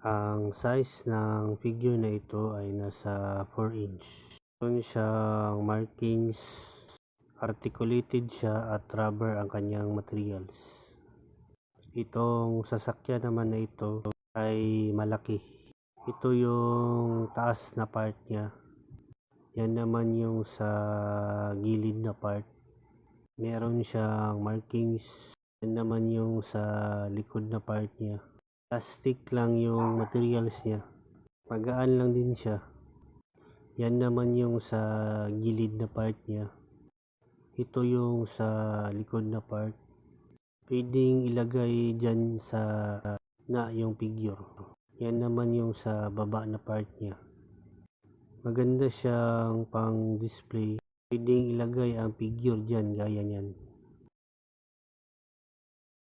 Ang size ng figure na ito ay nasa 4 inch. Meron siyang markings, articulated siya at rubber ang kanyang materials. Itong sasakyan naman na ito ay malaki. Ito yung taas na part niya. Yan naman yung sa gilid na part. Meron siyang markings. Yan naman yung sa likod na part niya. Plastic lang yung materials niya. Magaan lang din siya. Yan naman yung sa gilid na part niya. Ito yung sa likod na part. Pwedeng ilagay dyan sa na yung figure. Yan naman yung sa baba na part niya. Maganda siyang pang display. Pwedeng ilagay ang figure dyan gaya niyan.